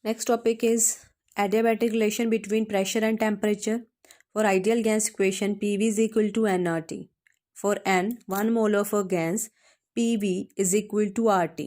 Next topic is adiabatic relation between pressure and temperature. For ideal gas equation, PV is equal to nRT. For n, 1 mole of a gas, PV is equal to RT.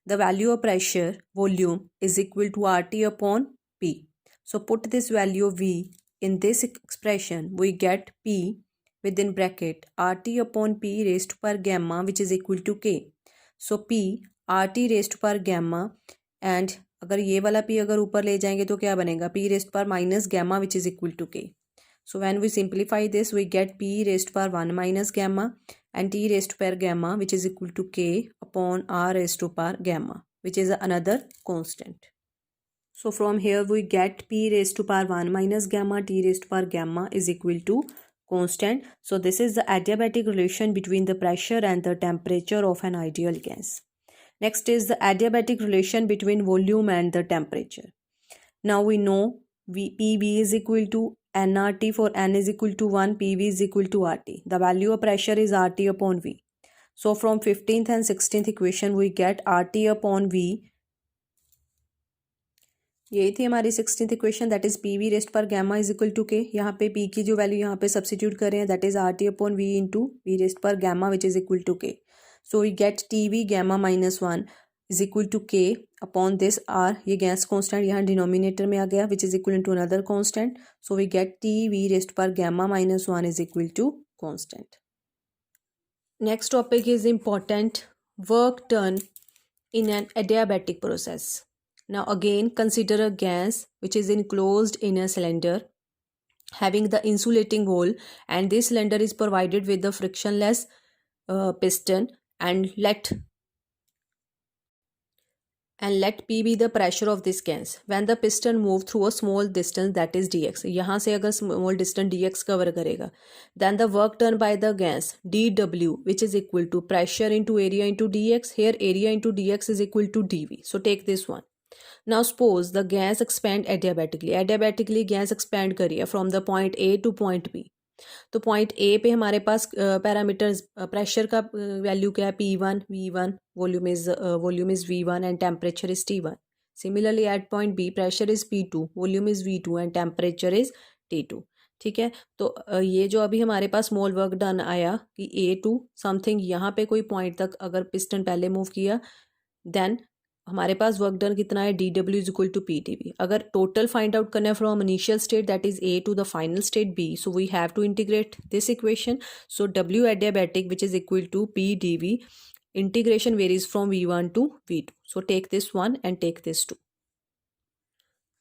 The value of pressure, volume, is equal to RT upon P. So put this value V in this expression, we get P within bracket RT upon P raised to power gamma, which is equal to K. So P RT raised to power gamma, and अगर ये वाला P अगर ऊपर ले जाएंगे तो क्या बनेगा, P raised to power minus gamma, which is equal to K. So when we simplify this, we get P raised to power 1 minus gamma and T raised to power gamma, which is equal to K upon R raised to power gamma, which is another constant. So from here we get P raised to power 1 minus gamma, T raised to power gamma is equal to constant. So this is the adiabatic relation between the pressure and the temperature of an ideal gas. Next is the adiabatic relation between volume and the temperature. Now we know PV is equal to nRT. For n is equal to 1, PV is equal to RT. The value of pressure is RT upon V. So from 15th and 16th equation we get RT upon V. यही थी हमारी 16th equation, that is P V raised पर gamma is equal to के. यहाँ पे P की जो value यहाँ पे सब्सिट्यूट कर रहे हैं, that is R T upon V into V raised पर gamma which is equal to K. So we get T V gamma minus 1 is equal to K upon this R. ये gas constant यहाँ denominator में आ गया which is equal to another constant. So we get T V raised पर gamma minus 1 is equal to constant. Next topic is important, work done in an adiabatic process. Now again consider a gas which is enclosed in a cylinder having the insulating hole, and this cylinder is provided with the frictionless piston, and let P be the pressure of this gas. When the piston move through a small distance, that is dx, यहाँ से अगर small distance dx cover करेगा, then the work done by the gas dw, which is equal to pressure into area into dx. Here area into dx is equal to dv. So take this one. Now suppose the gas expand adiabatically gas expand करिए from the point A to point B. तो point A पे हमारे पास parameters pressure का value क्या है, P1 V1, volume is V1 and temperature is T1. Similarly at point B pressure is P2, volume is V2 and temperature is T2. ठीक है, तो ये जो अभी हमारे पास स्मॉल वर्क डन आया कि A टू समथिंग, यहाँ पे कोई पॉइंट तक अगर पिस्टन पहले मूव किया, देन हमारे पास वर्क डन कितना है, D W is equal to P T B. अगर टोटल फाइंड आउट करना है from initial state that is A to the final state B, so we have to integrate this equation. So W adiabatic which is equal to P D V, integration varies from V1 to V2. So take this one and take this two.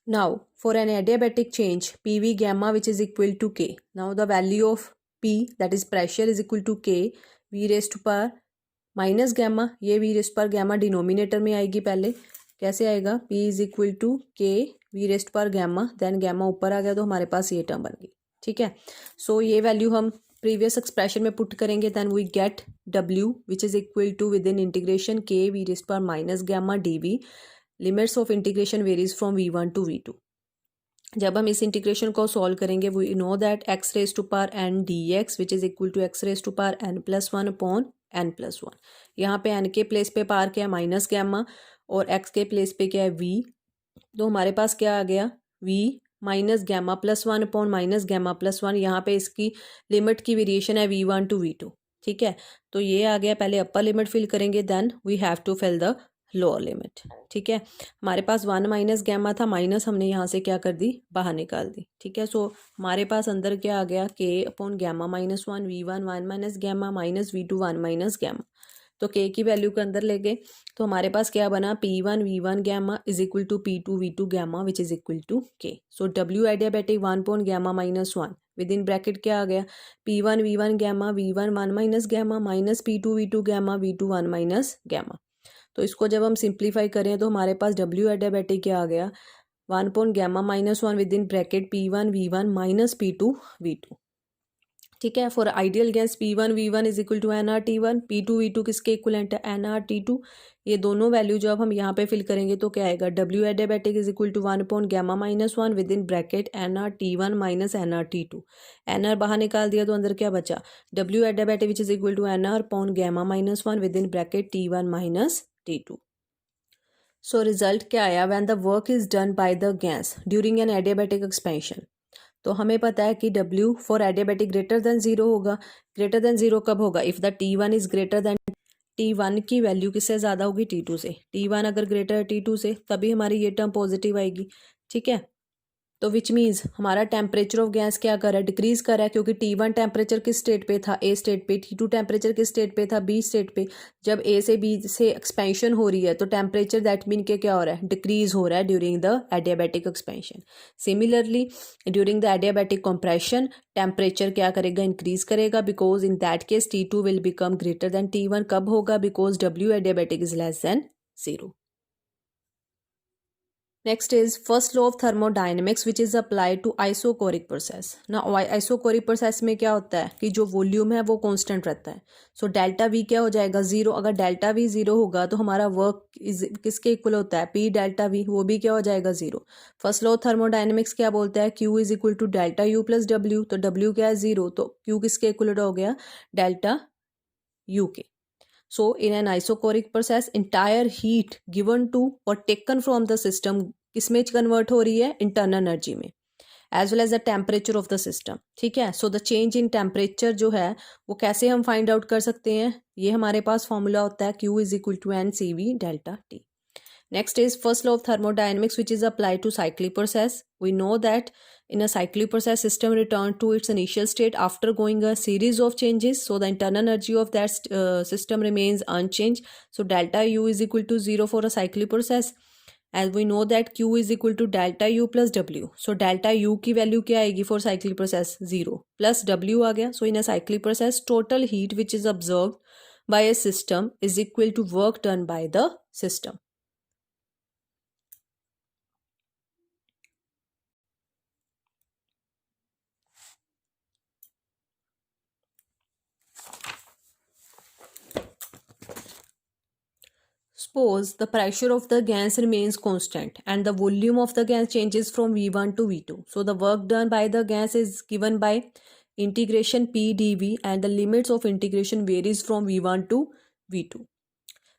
Now for an adiabatic change, PV gamma which is equal to K. Now the value of P, that is pressure, is equal to K V raised to power minus gamma. ये V raised पर gamma denominator में आएगी. पहले कैसे आएगा, P is equal to K V raised पर gamma, then gamma ऊपर आ गया तो हमारे पास ये टर्म बन गई. ठीक है, सो ये वैल्यू हम प्रीवियस एक्सप्रेशन में पुट करेंगे, then we get W which is equal to within integration K V raised पर minus gamma D V. Limits of integration varies from V1 to V2. जब हम इस इंटीग्रेशन को solve करेंगे, we know that x raise to power n dx which is equal to x raise to power n plus 1 upon n plus 1. यहाँ पे n के place पे power क्या है, माइनस गैमा, और x के प्लेस पे क्या है, v. तो हमारे पास क्या आ गया, v minus gamma plus 1 upon minus gamma plus 1. यहाँ पे इसकी लिमिट की वेरिएशन है V1 to V2. ठीक है, तो ये आ गया. पहले अपर लिमिट फिल करेंगे, then we have to fill the lower limit. ठीक है, हमारे पास 1 माइनस गैमा था, माइनस हमने यहाँ से क्या कर दी, बाहर निकाल दी. ठीक है, सो हमारे पास अंदर क्या आ गया, K upon gamma minus 1 V1 1 minus gamma minus V2 1 minus gamma. तो के की वैल्यू के अंदर ले गए, तो हमारे पास क्या बना, P1 V1 gamma is equal to P2 V2 gamma which is equal to K. So W adiabatic 1 upon gamma minus 1 with in bracket क्या आ गया, P1 V1 gamma V1 1 minus gamma minus P2 V2 gamma V2 1 minus gamma. तो इसको जब हम simplify करें तो हमारे पास W एडियाबैटिक क्या आ गया, 1 upon gamma minus 1 with in bracket P1 V1 minus P2 V2. ठीक है, for ideal gas P1 V1 is equal to nRT1, P2 V2 किसके इक्वलेंट है, nRT2. ये दोनों वैल्यू जो अब हम यहाँ पे फिल करेंगे तो क्या आएगा, W adiabatic is equal to 1 upon gamma minus 1 with in bracket nRT1 minus nRT2. nr बाहर निकाल दिया तो अंदर क्या बचा, W adiabatic which is equal to nr upon gamma minus 1 with in bracket T1 minus T2. So result क्या आया, when the work is done by the gas during an adiabatic expansion. तो हमें पता है कि W for adiabatic greater than 0 होगा। Greater than 0 कब होगा, if the T1 is greater than T1 की वैल्यू किससे ज़्यादा होगी, T2 से। T1 अगर ग्रेटर है T2 से तभी हमारी ये टर्म पॉजिटिव आएगी, ठीक है। तो विच मीन्स हमारा टेम्परेचर ऑफ गैस क्या कर रहा है, डिक्रीज कर रहा है, क्योंकि T1 टेम्परेचर किस स्टेट पे था, ए स्टेट पे। T2 टेम्परेचर किस स्टेट पे था, बी स्टेट पे। जब ए से बी से एक्सपेंशन हो रही है तो टेम्परेचर दैट मीन के क्या हो रहा है, डिक्रीज हो रहा है during the adiabatic expansion. Similarly during the adiabatic compression temperature क्या करेगा, इंक्रीज करेगा, because in that case T2 will become greater than T1। कब होगा, because W adiabatic is less than 0। Next is first law of thermodynamics which is applied to isochoric process. Now isochoric process में क्या होता है कि जो volume है वो कांस्टेंट रहता है। सो डेल्टा वी क्या हो जाएगा, 0। अगर डेल्टा वी 0 होगा तो हमारा वर्क किसके इक्वल होता है, P डेल्टा वी, वो भी क्या हो जाएगा, 0। फर्स्ट लॉ ऑफ थर्मोडाइनमिक्स क्या बोलता है, Q is equal to delta U plus W. तो डब्ल्यू क्या है, 0, तो Q किसके इक्वल हो गया, डेल्टा यू के। So in an isochoric process, entire heat given to or taken from the system किसमें कन्वर्ट हो रही है, इंटरनल एनर्जी में, as well as the temperature of the system, ठीक है। So the change in temperature जो है वो कैसे हम फाइंड आउट कर सकते हैं, ये हमारे पास फॉर्मूला होता है Q is equal to N C V delta T. Next is first law of thermodynamics which is applied to cyclic process. We know that in a cyclic process system return to its initial state after going a series of changes. So the internal energy of that system remains unchanged. So delta U is equal to 0 for a cyclic process. As we know that Q is equal to delta U plus W. So delta U की value क्या आएगी for cyclic process, 0 plus W आ गया. So in a cyclic process total heat which is absorbed by a system is equal to work done by the system. Suppose the pressure of the gas remains constant and the volume of the gas changes from V1 to V2. So the work done by the gas is given by integration P dV and the limits of integration varies from V1 to V2.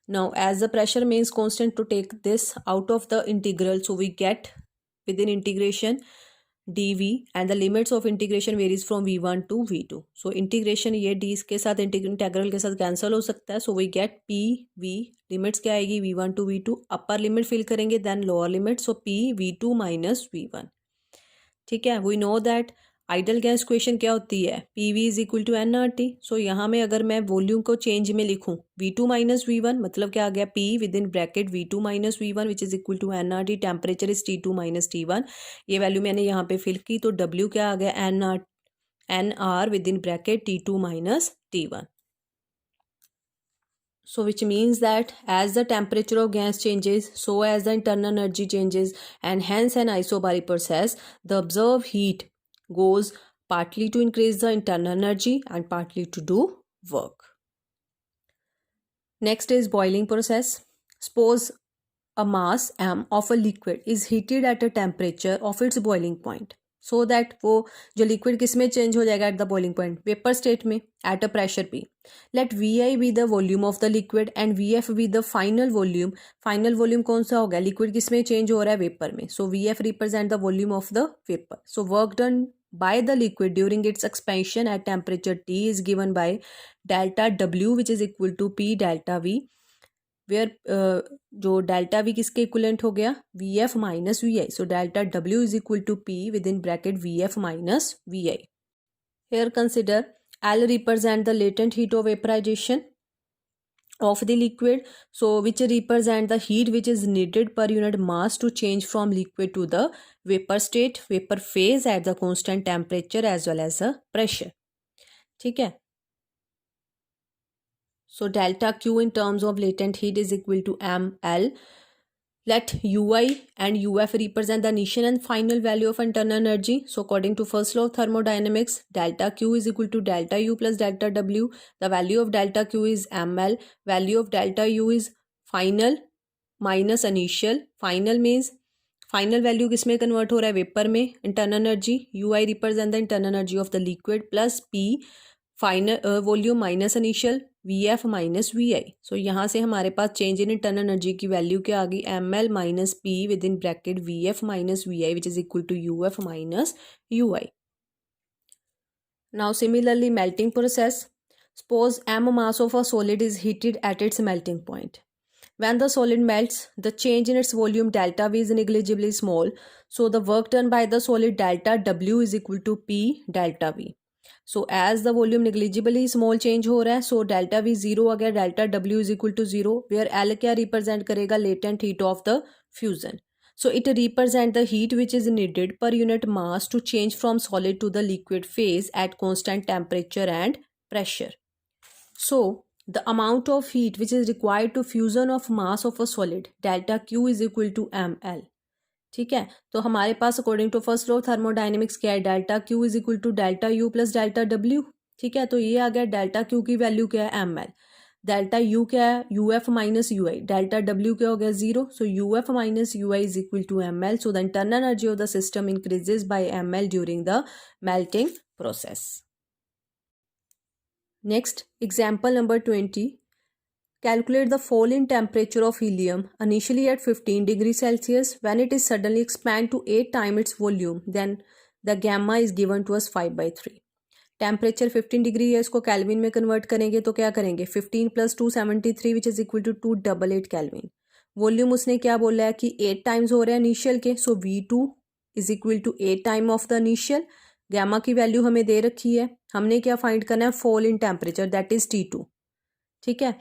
Now as the pressure remains constant, to take this out of the integral, so we get within integration dv and the limits of integration varies from v1 to v2. So integration ये d के साथ integral के साथ cancel हो सकता है. So we get p v limits क्या आएगी, v1 to v2. Upper limit fill करेंगे then lower limit, so p v2 minus v1. ठीक है. We know that ideal gas equation क्या होती है, P V is equal to N R T. So यहाँ में अगर मैं वॉल्यूम को चेंज में लिखूँ V two minus V one, मतलब क्या आ गया, P with in bracket V two minus V one which is equal to N R T. Temperature is T2 minus T1. ये वैल्यू मैंने यहाँ पे फिल की, तो डब्ल्यू क्या आ गया, N R with in bracket T2 minus T1. So which means that as the temperature of gas changes, so as the internal energy changes, and hence an isobaric process, the observed heat goes partly to increase the internal energy and partly to do work. Next is boiling process. Suppose a mass m of a liquid is heated at a temperature of its boiling point. So that वो जो liquid किस में change हो जाएगा at the boiling point, vapour state में at a pressure P. Let V I be the volume of the liquid and V F be the final volume. Final volume कौन सा होगा, लिक्विड किस में चेंज हो रहा है, वेपर में. So V F represent the volume of the vapour. So work done by the liquid during its expansion at temperature T is given by delta W which is equal to P delta V, where जो delta V किसके equivalent हो गया, V F minus V I. So delta W is equal to P with in bracket V F minus V I. Here consider L represent the latent heat of vaporisation of the liquid, so which represent the heat which is needed per unit mass to change from liquid to the vapor state, vapor phase at the constant temperature as well as the pressure. ठीक है. So delta Q in terms of latent heat is equal to ml. Let Ui and Uf represent the initial and final value of internal energy. So according to first law of thermodynamics, delta Q is equal to delta U plus delta W. The value of delta Q is ml. Value of delta U is final minus initial. Final means final value किस में convert हो रहा है, vapour में. Internal energy, U I represent the internal energy of the liquid, plus P final volume minus initial VF minus VI। So यहाँ से हमारे पास चेंज इन इंटरनल एनर्जी की वैल्यू क्या आ गई, ML minus P with in bracket VF minus VI which is equal to UF minus UI। Now similarly melting process. Suppose m mass of a solid is heated at its melting point. When the solid melts, the change in its volume delta V is negligibly small. So the work done by the solid delta W is equal to P delta V. So as the volume negligibly small change हो रहा है, so delta V 0 आ गया, delta W is equal to 0, where L क्या represent करेगा, latent heat of the fusion. So it represents the heat which is needed per unit mass to change from solid to the liquid phase at constant temperature and pressure. So the amount of heat which is required to fusion of mass of a solid delta Q is equal to ml. ठीक है, तो हमारे पास according to first law of thermodynamics क्या है, delta Q is equal to delta U plus delta W। ठीक है, तो ये आ गया डेल्टा Q की वैल्यू क्या है ml, डेल्टा U क्या है UF minus UI, delta W क्या हो गया 0। So UF minus UI is equal to ml। So the internal energy of the system increases by ml during the melting process. Next example number 20। Calculate the fall in temperature of helium initially at 15 degrees Celsius. When it is suddenly expand to 8 times its volume, then the gamma is given to us 5/3. Temperature 15 degree है, इसको kelvin में convert करेंगे तो क्या करेंगे, 15 plus 273 which is equal to 288 kelvin. Volume उसने क्या बोला है कि 8 टाइम्स हो रहा है इनिशियल के, so V2 is equal to 8 time of the initial. Gamma की वैल्यू हमें दे रखी है, हमने क्या फाइंड करना है, fall in temperature that is T2। ठीक है,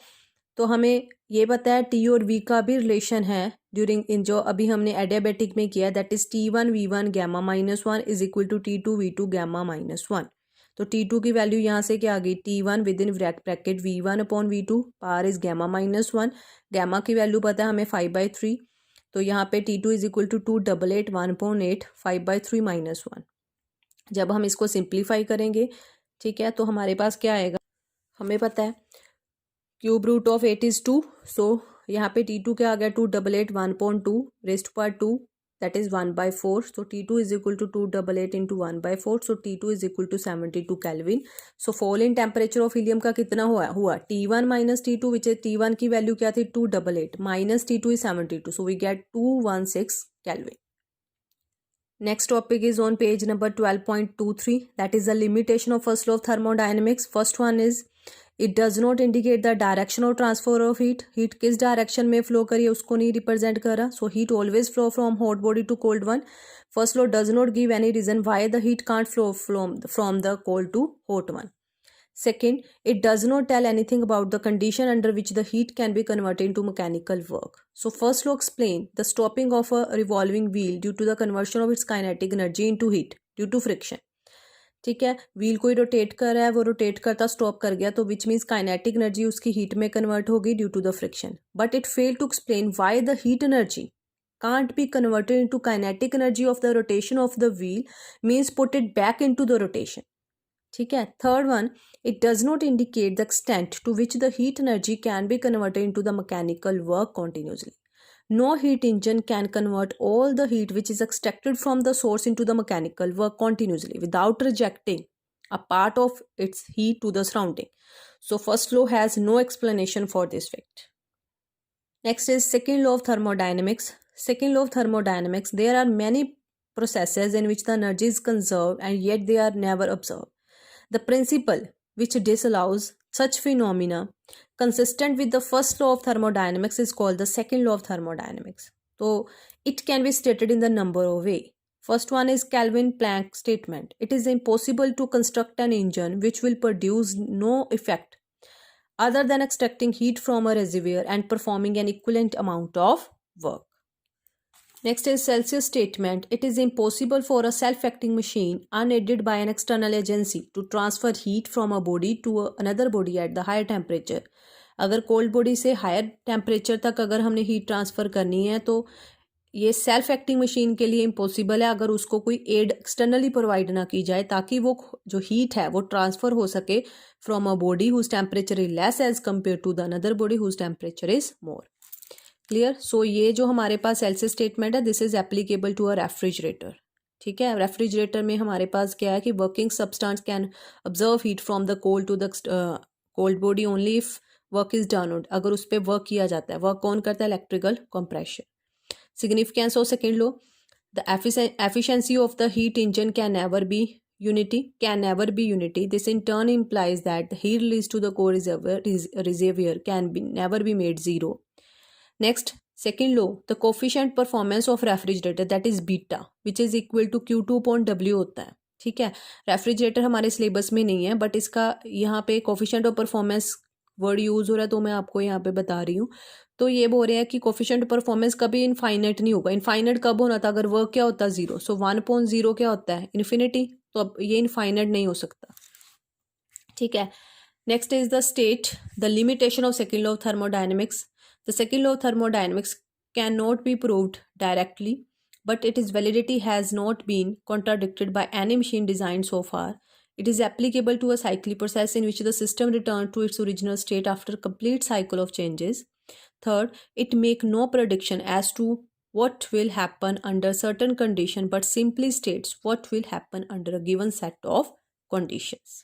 तो हमें ये पता है T और V का भी रिलेशन है ड्यूरिंग इन जो अभी हमने एडियाबेटिक में किया, that is T1 V1 gamma minus 1 is equal to T2 V2 gamma minus 1। तो T2 की वैल्यू यहाँ से क्या आ गई, T1 with in bracket V1 upon V2 power is gamma minus 1। Gamma की वैल्यू पता है हमें 5/3, तो यहाँ पे T2 is equal to 288 1/8 5/3 minus 1। जब हम इसको सिंप्लीफाई करेंगे, ठीक है, तो हमारे पास क्या आएगा, हमें पता है cube root of 8 is 2। So यहाँ पे T2 क्या आ गया, 288 1/2 raised power 2 that is 1/4। So T2 is equal to 288 into 1/4। So T2 is equal to 72 kelvin. So fall in temperature of helium का कितना हुआ T1 minus T2 which is T1 की value क्या थी 288 minus T2 is 72। So we get 216 kelvin. Next topic is on page number 12.23, that is the limitation of first law of thermodynamics. First one is it does not indicate the direction of transfer of heat. Heat किस direction में flow करिए उसको नहीं represent कर रहा, so heat always flow from hot body to cold one. First law does not give any reason why the heat can't flow from the cold to hot one. Second, it does not tell anything about the condition under which the heat can be converted into mechanical work. So first law explain the stopping of a revolving wheel due to the conversion of its kinetic energy into heat due to friction. ठीक है, wheel कोई rotate कर रहा है, वो rotate करता stop कर गया, तो विच मीन्स काइनेटिक एनर्जी उसकी हीट में कन्वर्ट होगी due to the friction. But it fail to explain why the heat energy can't be converted into kinetic energy of the rotation of the wheel, means put it back into the rotation. ठीक है, third one, it does not indicate the extent to which the heat energy can be converted into the mechanical work continuously. No heat engine can convert all the heat which is extracted from the source into the mechanical work continuously without rejecting a part of its heat to the surrounding. So first law has no explanation for this fact. Next is second law of thermodynamics. Second law of thermodynamics, there are many processes in which the energy is conserved and yet they are never observed. The principle which disallows such phenomena consistent with the first law of thermodynamics is called the second law of thermodynamics. So it can be stated in the number of ways. First one is Kelvin-Planck statement. It is impossible to construct an engine which will produce no effect other than extracting heat from a reservoir and performing an equivalent amount of work. Next is Celsius statement. It is impossible for a self-acting machine unaided by an external agency to transfer heat from a body to another body at the higher temperature. अगर cold body से higher temperature तक अगर हमने heat transfer करनी है तो ये self acting machine के लिए इम्पॉसिबल है अगर उसको कोई एड एक्सटर्नली प्रोवाइड ना की जाए, ताकि वो जो हीट है वो ट्रांसफ़र हो सके from a body whose temperature is less as compare to the another body whose temperature is more. Clear. So ये जो हमारे पास सेल्सियस स्टेटमेंट है, this is applicable to a refrigerator. ठीक है। रेफ्रिजरेटर में हमारे पास क्या है कि working substance can observe heat from the cold to the cold body only if work is done on, अगर उस पर वर्क किया जाता है। वर्क कौन करता है? Electrical compression. Significance of second law, the efficiency of the heat engine can never be unity. This in turn implies that the heat released to the core reservoir can never be made zero. Next, second law, the coefficient performance of refrigerator, that is beta, which is equal to Q2 upon W होता है। ठीक है, refrigerator हमारे syllabus में नहीं है, but इसका यहाँ पे coefficient of performance word use हो रहा है, तो मैं आपको यहाँ पे बता रही हूँ। तो ये बोल रहे हैं कि कोफिशिएंट परफॉर्मेंस कभी इनफाइनाइट नहीं होगा। इनफाइनाइट कब होना था? अगर वर्क क्या होता है? जीरो। सो 1/0 क्या होता है? इन्फिनिटी। तो अब ये इनफाइनाइट नहीं हो सकता। ठीक है। Next is the state the limitation of second law of thermodynamics. The second law of thermodynamics can not be proved directly, but its validity has not been contradicted by any machine designed so far. It is applicable to a cyclic process in which the system returns to its original state after a complete cycle of changes. Third, it makes no prediction as to what will happen under certain conditions, but simply states what will happen under a given set of conditions.